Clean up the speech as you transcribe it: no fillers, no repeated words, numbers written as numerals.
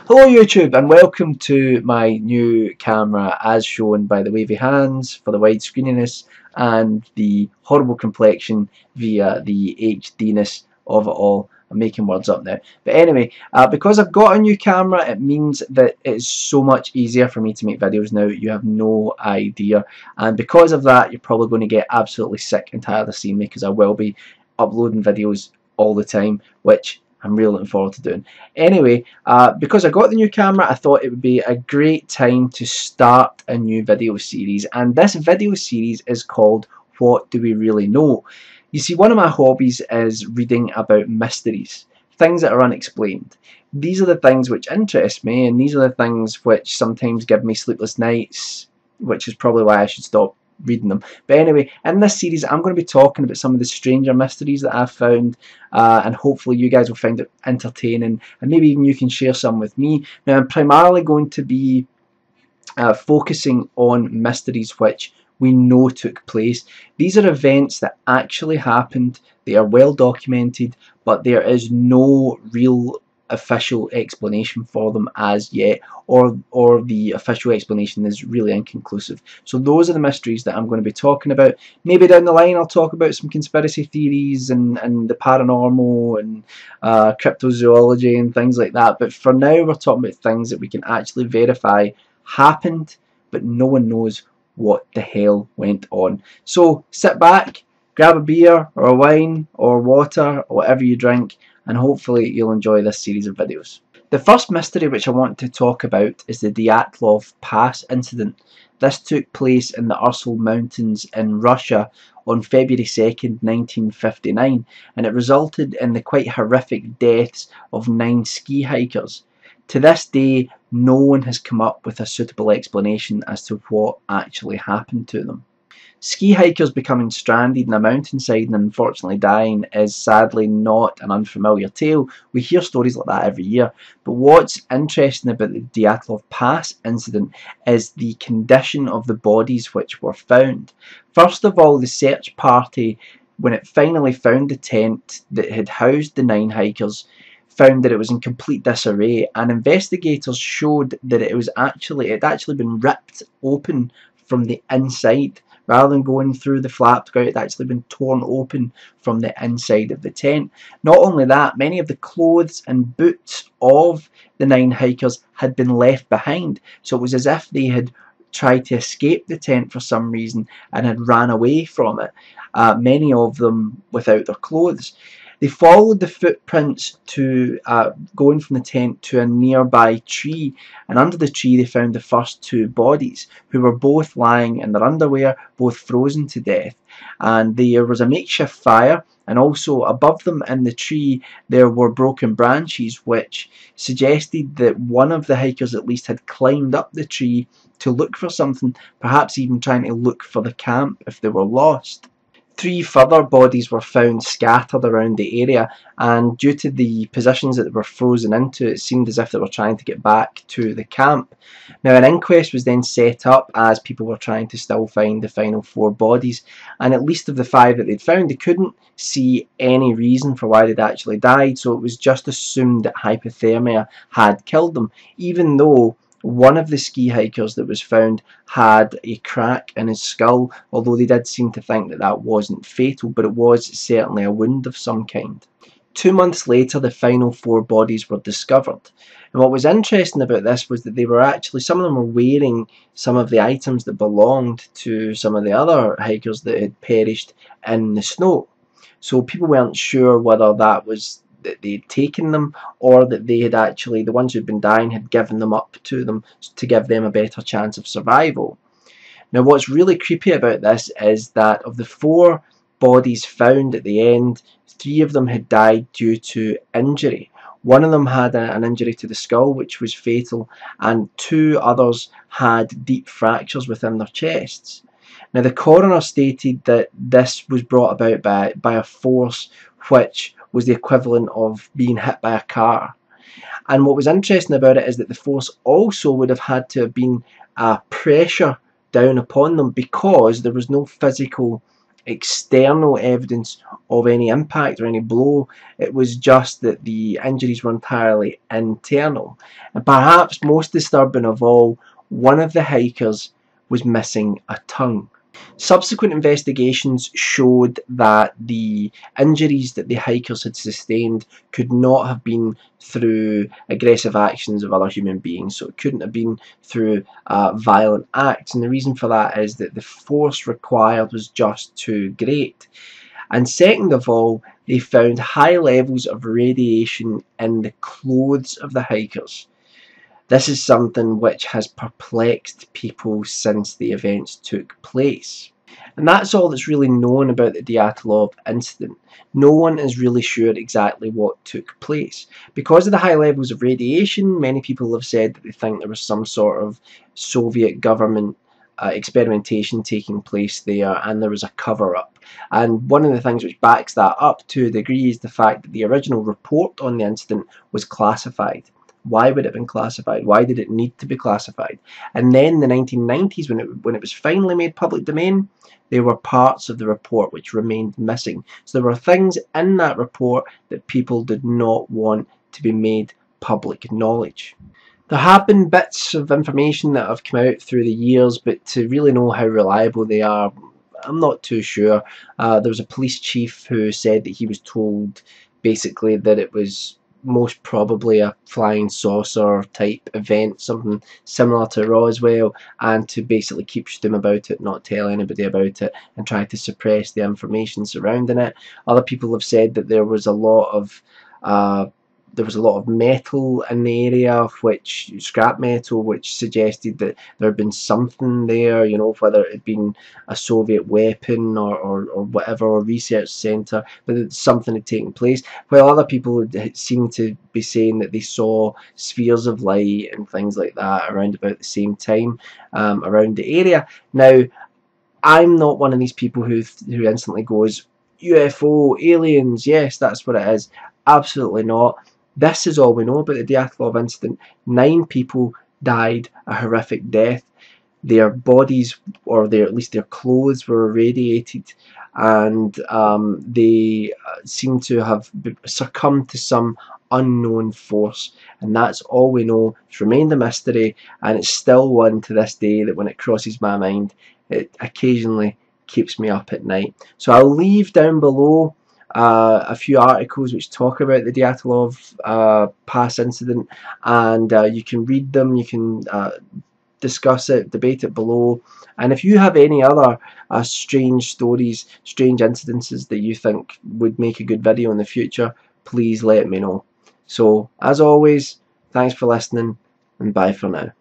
Hello YouTube and welcome to my new camera as shown by the wavy hands for the widescreeniness and the horrible complexion via the HDness of it all. I'm making words up now. But anyway, because I've got a new camera, it means that it's so much easier for me to make videos now. You have no idea. And because of that, you're probably going to get absolutely sick and tired of seeing me, because I will be uploading videos all the time, which I'm really looking forward to doing. Anyway, because I got the new camera, I thought it would be a great time to start a new video series. And this video series is called What Do We Really Know? You see, one of my hobbies is reading about mysteries, things that are unexplained. These are the things which interest me, and these are the things which sometimes give me sleepless nights, which is probably why I should stop reading them. But anyway, in this series I'm going to be talking about some of the stranger mysteries that I've found, and hopefully you guys will find it entertaining, and maybe even you can share some with me. Now I'm primarily going to be focusing on mysteries which we know took place. These are events that actually happened, they are well documented, but there is no real official explanation for them as yet, or the official explanation is really inconclusive. So those are the mysteries that I'm going to be talking about. Maybe down the line I'll talk about some conspiracy theories and the paranormal and cryptozoology and things like that, but for now we're talking about things that we can actually verify happened, but no one knows what the hell went on. So sit back, grab a beer or a wine or water or whatever you drink, and hopefully you'll enjoy this series of videos. The first mystery which I want to talk about is the Dyatlov Pass incident. This took place in the Ural Mountains in Russia on February 2nd, 1959, and it resulted in the quite horrific deaths of 9 ski hikers. To this day, no one has come up with a suitable explanation as to what actually happened to them. Ski hikers becoming stranded in a mountainside and unfortunately dying is sadly not an unfamiliar tale. We hear stories like that every year. But what's interesting about the Dyatlov Pass incident is the condition of the bodies which were found. First of all, the search party, when it finally found the tent that had housed the 9 hikers, found that it was in complete disarray, and investigators showed that it had actually been ripped open from the inside. Rather than going through the flap, it had actually been torn open from the inside of the tent. Not only that, many of the clothes and boots of the 9 hikers had been left behind. So it was as if they had tried to escape the tent for some reason and had ran away from it, many of them without their clothes. They followed the footprints to going from the tent to a nearby tree, and under the tree they found the first 2 bodies, who were both lying in their underwear, both frozen to death. And there was a makeshift fire, and also above them in the tree there were broken branches, which suggested that one of the hikers at least had climbed up the tree to look for something, perhaps even trying to look for the camp if they were lost. 3 further bodies were found scattered around the area, and due to the positions that they were frozen into, it seemed as if they were trying to get back to the camp. Now an inquest was then set up as people were trying to still find the final 4 bodies, and at least of the 5 that they'd found, they couldn't see any reason for why they'd actually died, so it was just assumed that hypothermia had killed them, even though one of the ski hikers that was found had a crack in his skull, although they did seem to think that that wasn't fatal, but it was certainly a wound of some kind. 2 months later, the final 4 bodies were discovered. And what was interesting about this was that they were actually, some of them were wearing some of the items that belonged to some of the other hikers that had perished in the snow. So people weren't sure whether that was that they had taken them, or that they had actually, the ones who'd been dying, had given them up to them to give them a better chance of survival. Now what's really creepy about this is that of the 4 bodies found at the end, 3 of them had died due to injury. One of them had an injury to the skull which was fatal, and 2 others had deep fractures within their chests. Now the coroner stated that this was brought about by a force which was the equivalent of being hit by a car. And what was interesting about it is that the force also would have had to have been pressure down upon them, because there was no physical external evidence of any impact or any blow. It was just that the injuries were entirely internal. And perhaps most disturbing of all, one of the hikers was missing a tongue. Subsequent investigations showed that the injuries that the hikers had sustained could not have been through aggressive actions of other human beings, so it couldn't have been through violent acts, and the reason for that is that the force required was just too great. And second of all, they found high levels of radiation in the clothes of the hikers. This is something which has perplexed people since the events took place. And that's all that's really known about the Dyatlov incident. No one is really sure exactly what took place. Because of the high levels of radiation, many people have said that they think there was some sort of Soviet government experimentation taking place there, and there was a cover-up. And one of the things which backs that up to a degree is the fact that the original report on the incident was classified. Why would it have been classified? Why did it need to be classified? And then in the 1990s, when it was finally made public domain, there were parts of the report which remained missing. So there were things in that report that people did not want to be made public knowledge. There have been bits of information that have come out through the years, but to really know how reliable they are, I'm not too sure. There was a police chief who said that he was told basically that it was most probably a flying saucer type event, something similar to Roswell, and to basically keep shtum about it, not tell anybody about it, and try to suppress the information surrounding it. Other people have said that there was a lot of metal in the area, which scrap metal, which suggested that there had been something there, you know, whether it had been a Soviet weapon or whatever, or research centre, but that something had taken place. While other people seemed to be saying that they saw spheres of light and things like that around about the same time around the area. Now, I'm not one of these people who instantly goes, UFO, aliens, yes, that's what it is. Absolutely not. This is all we know about the Dyatlov incident. 9 people died a horrific death. Their bodies, or at least their clothes, were irradiated, and they seem to have succumbed to some unknown force. And that's all we know. It's remained a mystery, and it's still one to this day that when it crosses my mind, it occasionally keeps me up at night. So I'll leave down below a few articles which talk about the Dyatlov Pass incident, and you can read them, you can discuss it, debate it below. And if you have any other strange stories, strange incidences that you think would make a good video in the future, please let me know. So as always, thanks for listening, and bye for now.